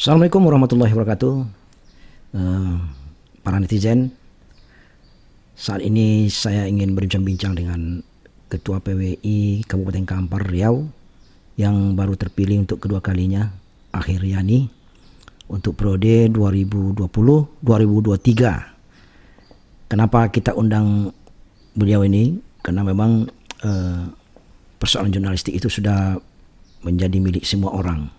Assalamualaikum warahmatullahi wabarakatuh. Eh, para netizen, saat ini saya ingin berbincang-bincang dengan Ketua PWI Kabupaten Kampar Riau yang baru terpilih untuk kedua kalinya, Akhir Yani, untuk periode 2020-2023. Kenapa kita undang beliau ini? Karena memang persoalan jurnalistik itu sudah menjadi milik semua orang.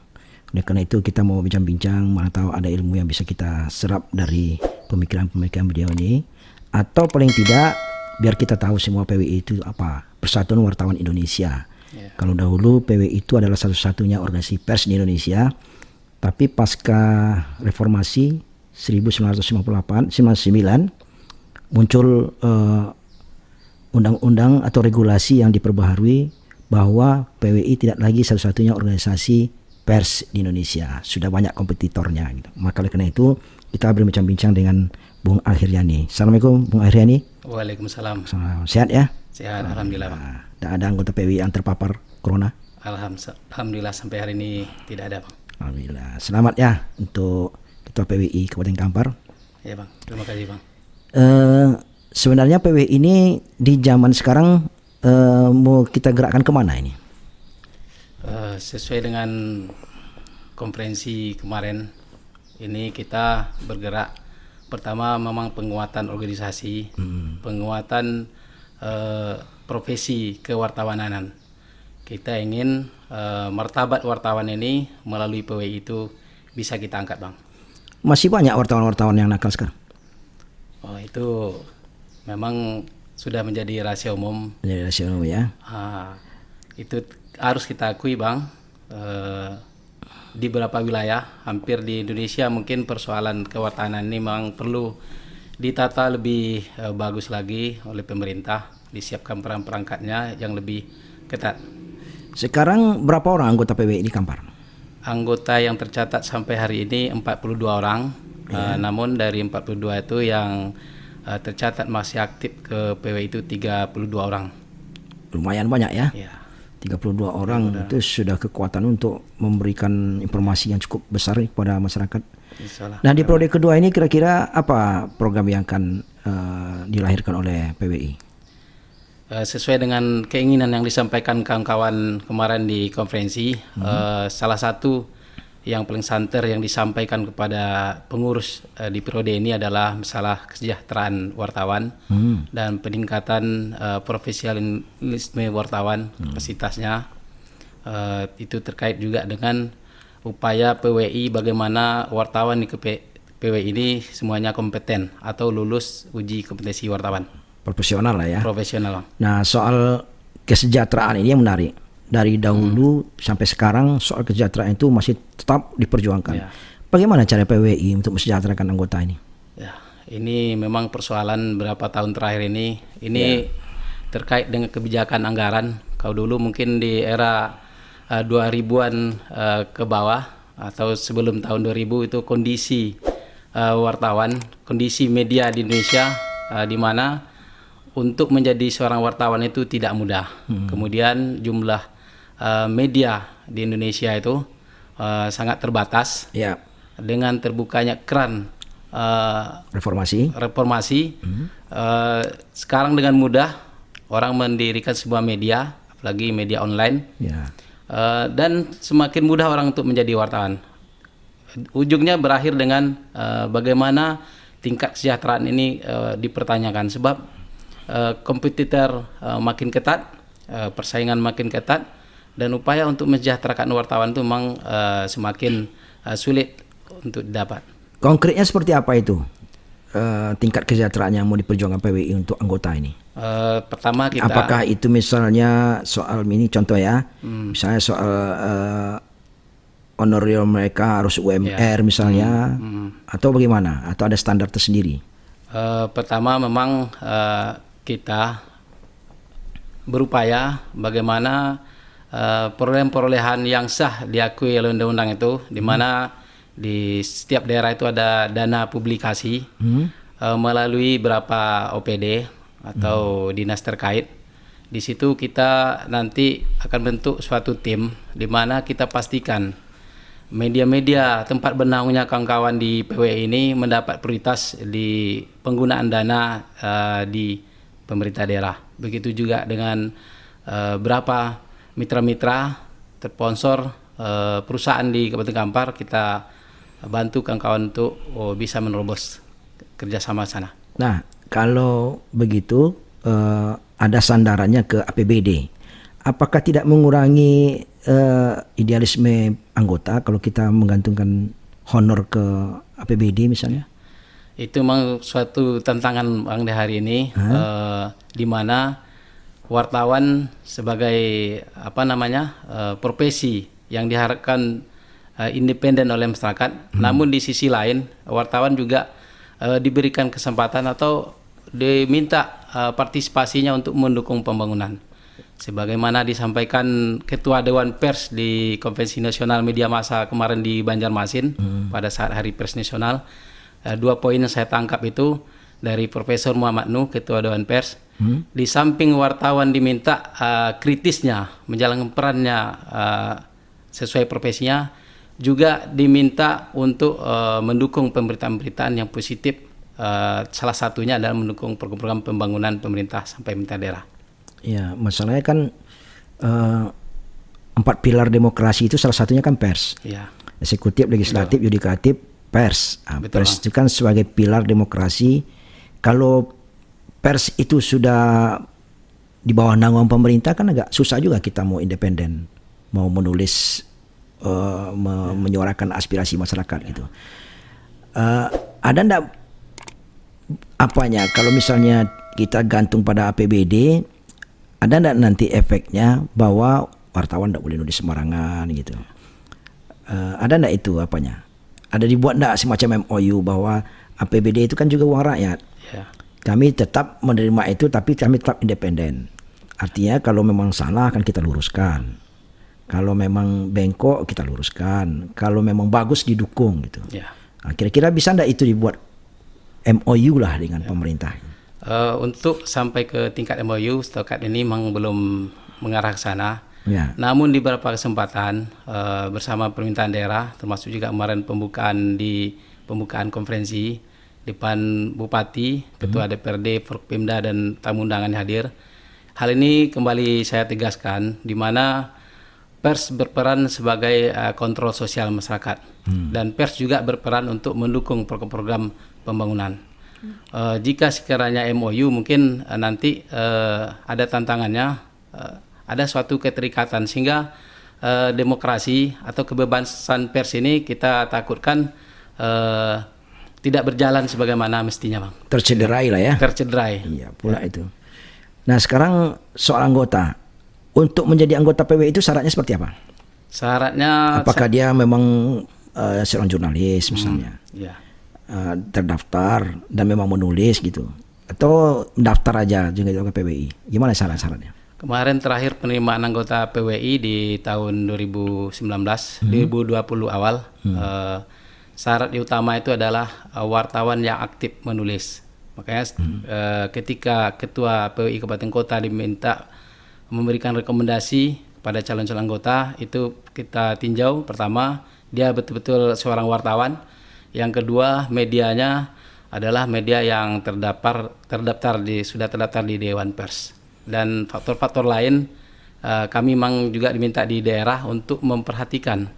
Oleh karena itu kita mau bincang-bincang, mana tahu ada ilmu yang bisa kita serap dari pemikiran-pemikiran beliau ini, atau paling tidak biar kita tahu semua PWI itu apa, Persatuan Wartawan Indonesia. Kalau dahulu PWI itu adalah satu-satunya organisasi pers di Indonesia, tapi pasca reformasi 1959 muncul undang-undang atau regulasi yang diperbaharui bahwa PWI tidak lagi satu-satunya organisasi pers di Indonesia, sudah banyak kompetitornya gitu. Maka oleh karena itu kita berbincang-bincang dengan Bung Akhir Yani. Assalamualaikum Bung Akhir Yani. Waalaikumsalam. Sehat ya? Sehat, alhamdulillah. Tidak ada anggota PWI yang terpapar corona? Alhamdulillah sampai hari ini tidak ada, Bang. Alhamdulillah. Selamat ya untuk Ketua PWI Kabupaten Kampar. Ya, Bang. Terima kasih, Bang. Sebenarnya PWI ini di zaman sekarang mau kita gerakkan kemana ini? Sesuai dengan konferensi kemarin ini kita bergerak pertama memang penguatan organisasi, penguatan profesi kewartawanan. Kita ingin martabat wartawan ini melalui PWI itu bisa kita angkat, Bang. Masih banyak wartawan-wartawan yang nakal sekarang. Oh, itu memang sudah menjadi rahasia umum. Menjadi rahasia umum ya. Itu harus kita akui, Bang, di beberapa wilayah hampir di Indonesia mungkin persoalan kewartawanan ini memang perlu ditata lebih bagus lagi oleh pemerintah, disiapkan perangkatnya yang lebih ketat. Sekarang berapa orang anggota PWI di Kampar? Anggota yang tercatat sampai hari ini 42 orang, namun dari 42 itu yang tercatat masih aktif ke PWI itu 32 orang. Lumayan banyak ya? Ya. 32 orang itu sudah kekuatan untuk memberikan informasi yang cukup besar kepada masyarakat. Nah, di periode kedua ini kira-kira apa program yang akan dilahirkan oleh PWI? Sesuai dengan keinginan yang disampaikan kawan-kawan kemarin di konferensi, salah satu yang paling santer yang disampaikan kepada pengurus di periode ini adalah masalah kesejahteraan wartawan dan peningkatan profesionalisme wartawan, kapasitasnya. Itu terkait juga dengan upaya PWI bagaimana wartawan di PWI ini semuanya kompeten atau lulus uji kompetensi wartawan. Profesional lah ya. Profesional. Nah, soal kesejahteraan ini yang menarik. Dari dahulu sampai sekarang soal kesejahteraan itu masih tetap diperjuangkan. Ya. Bagaimana cara PWI untuk mensejahterakan anggota ini? Ya, ini memang persoalan berapa tahun terakhir ini. Ini terkait dengan kebijakan anggaran. Kalau dulu mungkin di era 2000-an ke bawah atau sebelum tahun 2000 itu kondisi wartawan, kondisi media di Indonesia di mana untuk menjadi seorang wartawan itu tidak mudah. Kemudian jumlah media di Indonesia itu sangat terbatas. Ya. Dengan terbukanya keran reformasi. Sekarang dengan mudah orang mendirikan sebuah media, apalagi media online. Ya. Dan semakin mudah orang untuk menjadi wartawan. Ujungnya berakhir dengan bagaimana tingkat kesejahteraan ini dipertanyakan sebab kompetitor makin ketat, persaingan makin ketat, dan upaya untuk mensejahterakan wartawan itu memang semakin sulit untuk didapat. Konkretnya seperti apa itu tingkat kesejahteraan yang mau diperjuangkan PWI untuk anggota ini? Pertama kita. Apakah itu misalnya soal ini contoh ya, misalnya soal honorer mereka harus UMR misalnya, atau bagaimana? Atau ada standar tersendiri? Pertama memang kita berupaya bagaimana perolehan-perolehan yang sah diakui oleh undang-undang itu, di mana di setiap daerah itu ada dana publikasi melalui beberapa OPD atau dinas terkait. Di situ kita nanti akan bentuk suatu tim di mana kita pastikan media-media tempat bernaungnya kawan-kawan di PWI ini mendapat prioritas di penggunaan dana di pemerintah daerah. Begitu juga dengan berapa mitra-mitra tersponsor perusahaan di Kabupaten Kampar, kita bantu kawan-kawan untuk bisa menerobos kerjasama sana. Nah, kalau begitu ada sandarannya ke APBD. Apakah tidak mengurangi idealisme anggota kalau kita menggantungkan honor ke APBD misalnya? Itu memang suatu tantangan Bang di hari ini, di mana wartawan sebagai profesi yang diharapkan independen oleh masyarakat. Namun di sisi lain wartawan juga diberikan kesempatan atau diminta partisipasinya untuk mendukung pembangunan. Sebagaimana disampaikan Ketua Dewan Pers di Konvensi Nasional Media Massa kemarin di Banjarmasin pada saat Hari Pers Nasional, 2 poin yang saya tangkap itu dari Profesor Muhammad Nuh, Ketua Dewan Pers. Di samping wartawan diminta kritisnya menjalankan perannya sesuai profesinya, juga diminta untuk mendukung pemberitaan-pemberitaan yang positif. Salah satunya adalah mendukung program-program pembangunan pemerintah sampai pemerintah daerah. Ya, masalahnya kan 4 pilar demokrasi itu salah satunya kan pers. Ya. Eksekutif, legislatif, yudikatif, pers. Betul, pers itu kan sebagai pilar demokrasi. Kalau pers itu sudah di bawah naungan pemerintah kan agak susah juga kita mau independen, mau menulis, menyuarakan aspirasi masyarakat gitu. Ada ndak apanya kalau misalnya kita gantung pada APBD, ada ndak nanti efeknya bahwa wartawan ndak boleh nulis sembarangan gitu? Ada ndak itu apanya? Ada dibuat ndak semacam MOU bahwa APBD itu kan juga uang rakyat. Ya. Kami tetap menerima itu tapi kami tetap independen. Artinya kalau memang salah akan kita luruskan. Kalau memang bengkok kita luruskan. Kalau memang bagus didukung gitu. Ya. Nah, kira-kira bisa ndak itu dibuat MOU lah dengan pemerintah? Untuk sampai ke tingkat MOU setakat ini memang belum mengarah ke sana. Ya. Namun di beberapa kesempatan bersama permintaan daerah, termasuk juga kemarin pembukaan konferensi depan Bupati, Ketua DPRD, Forkopimda dan tamu undangan yang hadir. Hal ini kembali saya tegaskan di mana pers berperan sebagai kontrol sosial masyarakat dan pers juga berperan untuk mendukung program-program pembangunan. Jika sekiranya MOU mungkin nanti ada tantangannya, ada suatu keterikatan sehingga demokrasi atau kebebasan pers ini kita takutkan tidak berjalan sebagaimana mestinya, Bang. Tercederai lah ya. Tercederai. Iya pula itu. Nah sekarang soal anggota. Untuk menjadi anggota PWI itu syaratnya seperti apa? Syaratnya apakah dia memang seorang jurnalis misalnya? Ya. Terdaftar dan memang menulis gitu, atau daftar aja juga ke PWI? Gimana syarat-syaratnya? Kemarin terakhir penerimaan anggota PWI di tahun 2019, 2020 awal, syarat utama itu adalah wartawan yang aktif menulis. Makanya ketika Ketua PWI Kabupaten Kota diminta memberikan rekomendasi pada calon-calon anggota, itu kita tinjau. Pertama, dia betul-betul seorang wartawan. Yang kedua, medianya adalah media yang sudah terdaftar di Dewan Pers. Dan faktor-faktor lain, kami memang juga diminta di daerah untuk memperhatikan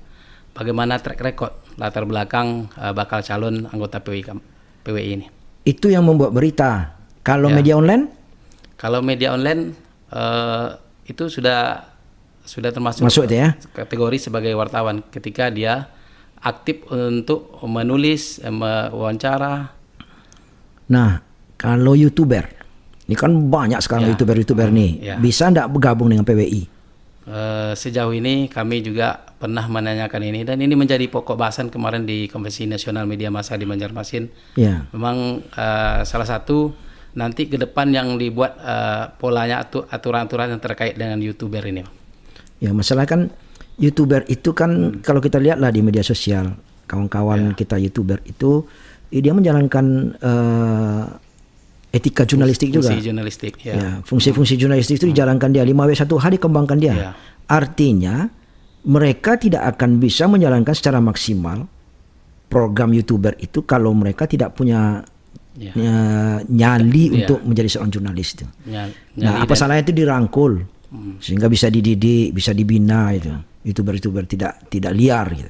bagaimana track record latar belakang bakal calon anggota PWI ini. Itu yang membuat berita. Kalau ya. Media online? Kalau media online itu sudah termasuk ya? Kategori sebagai wartawan ketika dia aktif untuk menulis, mewawancara. Nah, kalau YouTuber, ini kan banyak sekarang YouTuber nih, bisa ndak bergabung dengan PWI? Sejauh ini kami juga pernah menanyakan ini dan ini menjadi pokok bahasan kemarin di Konvensi Nasional Media Massa di Banjarmasin. Ya. Memang salah satu nanti ke depan yang dibuat polanya aturan-aturan yang terkait dengan YouTuber ini. Ya, masalah kan YouTuber itu kan kalau kita lihatlah di media sosial, kawan-kawan kita YouTuber itu dia menjalankan etika jurnalistik juga. Fungsi jurnalistik, ya. Fungsi-fungsi jurnalistik itu dijalankan dia, 5W1H dikembangkan dia. Ya. Artinya mereka tidak akan bisa menjalankan secara maksimal program YouTuber itu kalau mereka tidak punya nyali untuk menjadi seorang jurnalis itu. Nah, apa salahnya itu dirangkul sehingga bisa dididik, bisa dibina itu. YouTuber-YouTuber tidak liar gitu.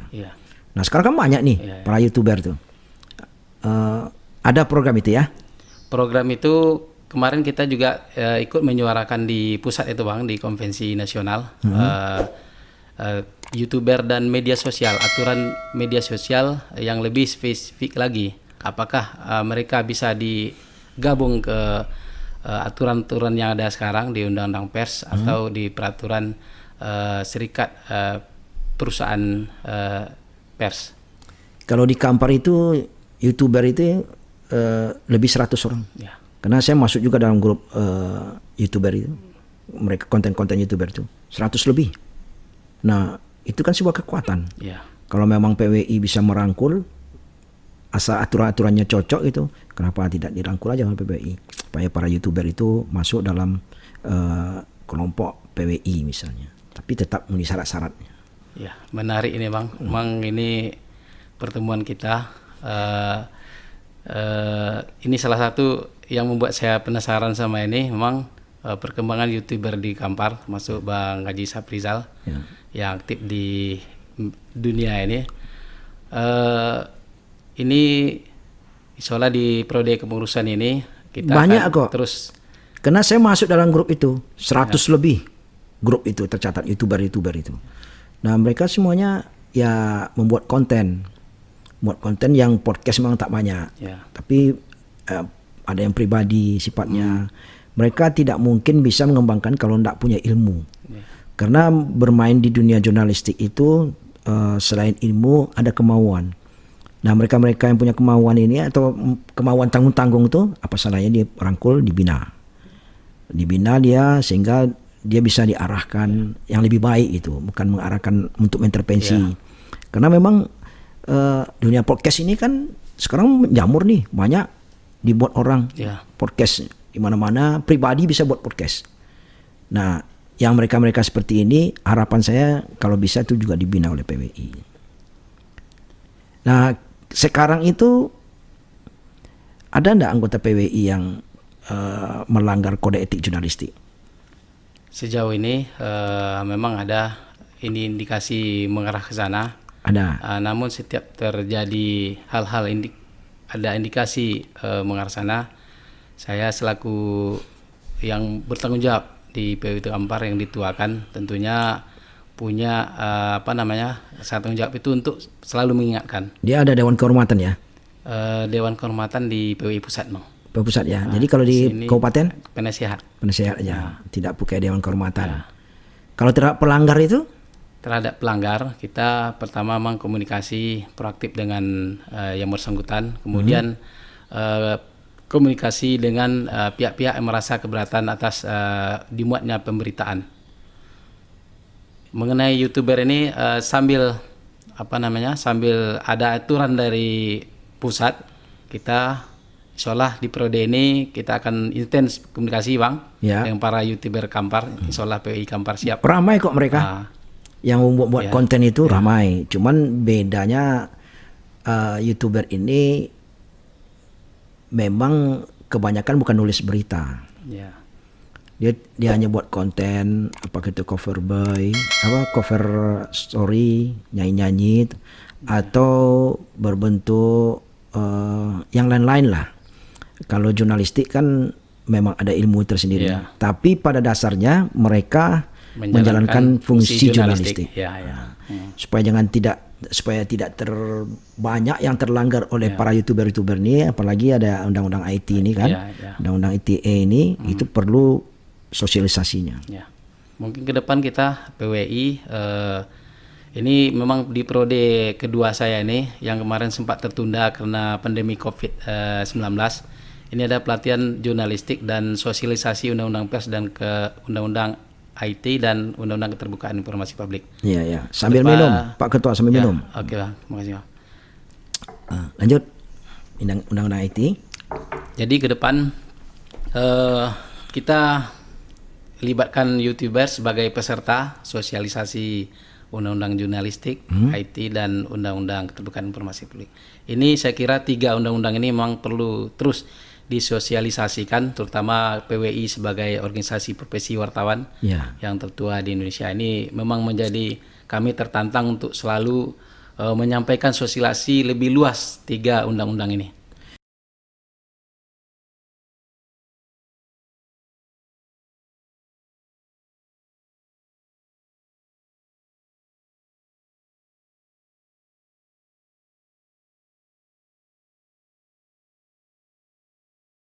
Nah, sekarang kan banyak nih para YouTuber tuh. Ada program itu ya? Program itu kemarin kita juga ikut menyuarakan di pusat itu Bang, di konvensi nasional. YouTuber dan media sosial, aturan media sosial yang lebih spesifik lagi. Apakah mereka bisa digabung ke aturan-aturan yang ada sekarang di Undang-Undang Pers atau di peraturan serikat perusahaan pers? Kalau di Kampar itu YouTuber itu lebih 100 orang. Karena saya masuk juga dalam grup YouTuber itu. Mereka konten-konten YouTuber itu 100 lebih. Nah, itu kan sebuah kekuatan. Kalau memang PWI bisa merangkul, asal aturan-aturannya cocok itu, kenapa tidak dirangkul aja oleh PWI? Supaya para YouTuber itu masuk dalam kelompok PWI misalnya. Tapi tetap memenuhi syarat-syaratnya. Ya, menarik ini Bang. Memang ini pertemuan kita. Ini salah satu yang membuat saya penasaran sama ini. Memang perkembangan YouTuber di Kampar, masuk Bang Haji Saprizal yang aktif di dunia ini. Ini insyaallah di prode kepengurusan ini kita banyak kok. Terus karena saya masuk dalam grup itu 100 lebih grup itu tercatat YouTuber itu. Nah, mereka semuanya ya membuat konten yang podcast memang tak banyak. Tapi ada yang pribadi sifatnya. Mereka tidak mungkin bisa mengembangkan kalau tidak punya ilmu. Karena bermain di dunia jurnalistik itu selain ilmu ada kemauan. Nah, mereka-mereka yang punya kemauan ini atau kemauan tanggung-tanggung itu, apa salahnya dia rangkul, dibina dia sehingga dia bisa diarahkan yang lebih baik itu, bukan mengarahkan untuk intervensi. Karena memang dunia podcast ini kan sekarang menjamur nih, banyak dibuat orang podcast di mana-mana, pribadi bisa buat podcast. Nah, yang mereka-mereka seperti ini, harapan saya kalau bisa itu juga dibina oleh PWI. Nah, sekarang itu ada enggak anggota PWI yang melanggar kode etik jurnalistik? Sejauh ini memang ada indikasi mengarah ke sana. Ada. Namun setiap terjadi hal-hal ada indikasi mengarah sana, saya selaku yang bertanggung jawab di PWI Kampar yang dituakan tentunya punya tanggung jawab itu untuk selalu mengingatkan. Dia ada Dewan Kehormatan ya? Dewan Kehormatan di PWI Pusat, Bang. Pusat ya. Jadi kalau di kabupaten penasehat aja, tidak pakai Dewan Kehormatan. Kalau terhadap pelanggar itu? Terhadap pelanggar kita pertama memang komunikasi proaktif dengan yang bersangkutan, kemudian komunikasi dengan pihak-pihak yang merasa keberatan atas dimuatnya pemberitaan mengenai YouTuber ini. Sambil ada aturan dari pusat, kita insyaallah di periode ini kita akan intens komunikasi Bang dengan para YouTuber Kampar. Insyaallah PWI Kampar siap. Ramai kok mereka yang membuat konten itu ramai. Cuman bedanya YouTuber ini memang kebanyakan bukan nulis berita. Dia hanya buat konten cover story, nyanyi-nyanyi atau berbentuk yang lain-lain lah. Kalau jurnalistik kan memang ada ilmu tersendiri. Tapi pada dasarnya mereka menjalankan fungsi jurnalistik. Supaya tidak terbanyak yang terlanggar oleh para YouTuber ini, apalagi ada undang-undang IT ini kan. Undang-undang ITE ini itu perlu sosialisasinya. Mungkin ke depan kita PWI ini memang di periode kedua saya ini yang kemarin sempat tertunda karena pandemi COVID-19. Ini ada pelatihan jurnalistik dan sosialisasi undang-undang pers dan ke undang-undang IT dan undang-undang keterbukaan informasi publik. Iya. Sambil minum, Pak Ketua, sambil minum. Oke, Bang. Makasih, Bang. Lanjut. Undang-undang IT. Jadi ke depan kita libatkan YouTuber sebagai peserta sosialisasi Undang-Undang Jurnalistik, IT, dan Undang-Undang Keterbukaan Informasi Publik. Ini saya kira 3 undang-undang ini memang perlu terus disosialisasikan, terutama PWI sebagai organisasi profesi wartawan yang tertua di Indonesia. Ini memang menjadi kami tertantang untuk selalu menyampaikan sosialisasi lebih luas 3 undang-undang ini.